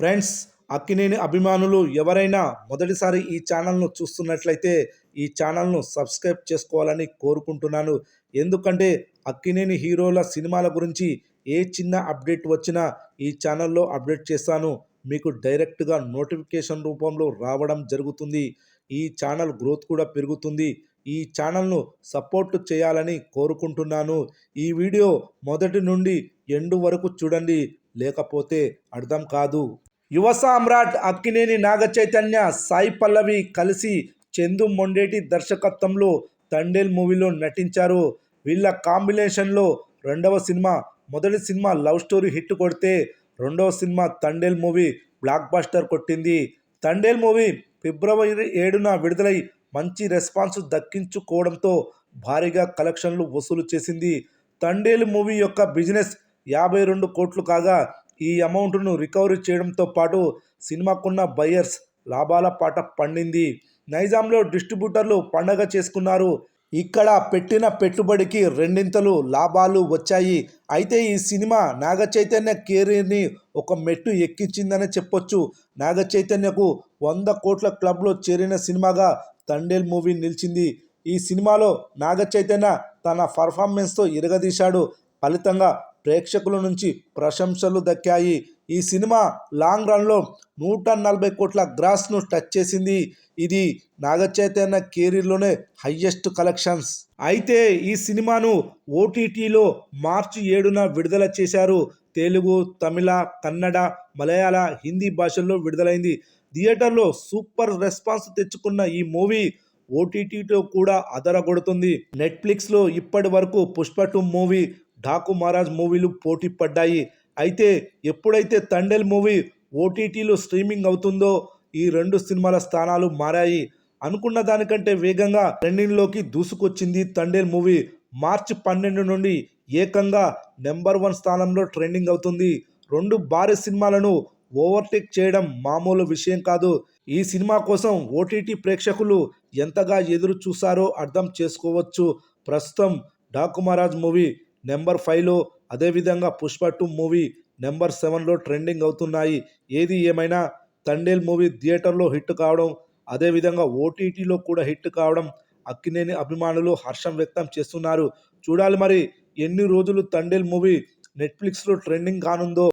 Friends, Akkineni అభిమానులు ఎవరైనా మొదటిసారి ఈ ఛానల్ను చూస్తున్నట్లయితే ఈ ఛానల్ను సబ్స్క్రైబ్ చేసుకోవాలని కోరుకుంటున్నాను. ఎందుకంటే అక్కినేని హీరోల సినిమాల గురించి ఏ చిన్న అప్డేట్ వచ్చినా ఈ ఛానల్లో అప్డేట్ చేస్తాను. మీకు డైరెక్ట్గా నోటిఫికేషన్ రూపంలో రావడం జరుగుతుంది. ఈ ఛానల్ గ్రోత్ కూడా పెరుగుతుంది. ఈ ఛానల్ను సపోర్ట్ చేయాలని కోరుకుంటున్నాను. ఈ వీడియో మొదటి నుండి ఎండు వరకు చూడండి, లేకపోతే అర్థం కాదు. యువ సామ్రాట్ అక్కినేని నాగచైతన్య, సాయి పల్లవి కలిసి చందు మొండేటి దర్శకత్వంలో తండేల్ మూవీలో నటించారు. వీళ్ళ కాంబినేషన్లో రెండవ సినిమా. మొదటి సినిమా లవ్ స్టోరీ హిట్ కొడితే రెండవ cinema Thandel movie block buster కొట్టింది. తండేల్ మూవీ ఫిబ్రవరి 7న విడుదలై మంచి రెస్పాన్స్ దక్కించుకోవడంతో భారీగా కలెక్షన్లు వసూలు చేసింది. తండేల్ మూవీ యొక్క బిజినెస్ 52 కోట్లు కాగా ఈ అమౌంట్ను రికవరీ చేయడంతో పాటు సినిమాకున్న బయ్యర్స్ లాభాల పాట పండింది. నైజాంలో డిస్ట్రిబ్యూటర్లు పండగ చేసుకున్నారు. ఇక్కడ పెట్టిన పెట్టుబడికి రెండింతలు లాభాలు వచ్చాయి. అయితే ఈ సినిమా నాగచైతన్య కెరీర్ని ఒక మెట్టు ఎక్కించిందనే చెప్పొచ్చు. నాగచైతన్యకు 100 కోట్ల క్లబ్లో చేరిన సినిమాగా తండేల్ మూవీ నిలిచింది. ఈ సినిమాలో నాగచైతన్య తన పర్ఫార్మెన్స్తో ఇరగదీశాడు. ఫలితంగా ప్రేక్షకుల నుంచి ప్రశంసలు దక్కాయి. ఈ సినిమా లాంగ్ రన్లో 140 కోట్ల గ్రాస్ను టచ్ చేసింది. ఇది నాగచైతన్య కెరీర్లోనే హయ్యెస్ట్ కలెక్షన్స్. అయితే ఈ సినిమాను ఓటీటీలో మార్చి 7న విడుదల చేశారు. తెలుగు, తమిళ, కన్నడ, మలయాళ, హిందీ భాషల్లో విడుదలైంది. థియేటర్లో సూపర్ రెస్పాన్స్ తెచ్చుకున్న ఈ మూవీ ఓటీటీలో కూడా అదరగొడుతుంది. నెట్ఫ్లిక్స్లో ఇప్పటి వరకు పుష్ప 2 మూవీ, ఢాకు మహారాజ్ మూవీలు పోటీ పడ్డాయి. అయితే ఎప్పుడైతే తండేల్ మూవీ ఓటీటీలో స్ట్రీమింగ్ అవుతుందో ఈ రెండు సినిమాల స్థానాలు మారాయి. అనుకున్న దానికంటే వేగంగా ట్రెండింగ్లోకి దూసుకొచ్చింది తండేల్ మూవీ. మార్చి 12 నుండి ఏకంగా నెంబర్ 1 స్థానంలో ట్రెండింగ్ అవుతుంది. రెండు భారీ సినిమాలను ఓవర్టేక్ చేయడం మామూలు విషయం కాదు. ఈ సినిమా కోసం ఓటీటీ ప్రేక్షకులు ఎంతగా ఎదురు చూశారో అర్థం చేసుకోవచ్చు. ప్రస్తుతం ఢాకు మహారాజ్ మూవీ నెంబర్ 5లో, అదేవిధంగా పుష్ప 2 మూవీ నెంబర్ 7లో ట్రెండింగ్ అవుతున్నాయి. ఏది ఏమైనా తండేల్ మూవీ థియేటర్లో హిట్ కావడం, అదేవిధంగా ఓటీటీలో కూడా హిట్ కావడం అక్కినేని అభిమానులు హర్షం వ్యక్తం చేస్తున్నారు. చూడాలి మరి ఎన్ని రోజులు తండేల్ మూవీ నెట్ఫ్లిక్స్లో ట్రెండింగ్ కానుందో.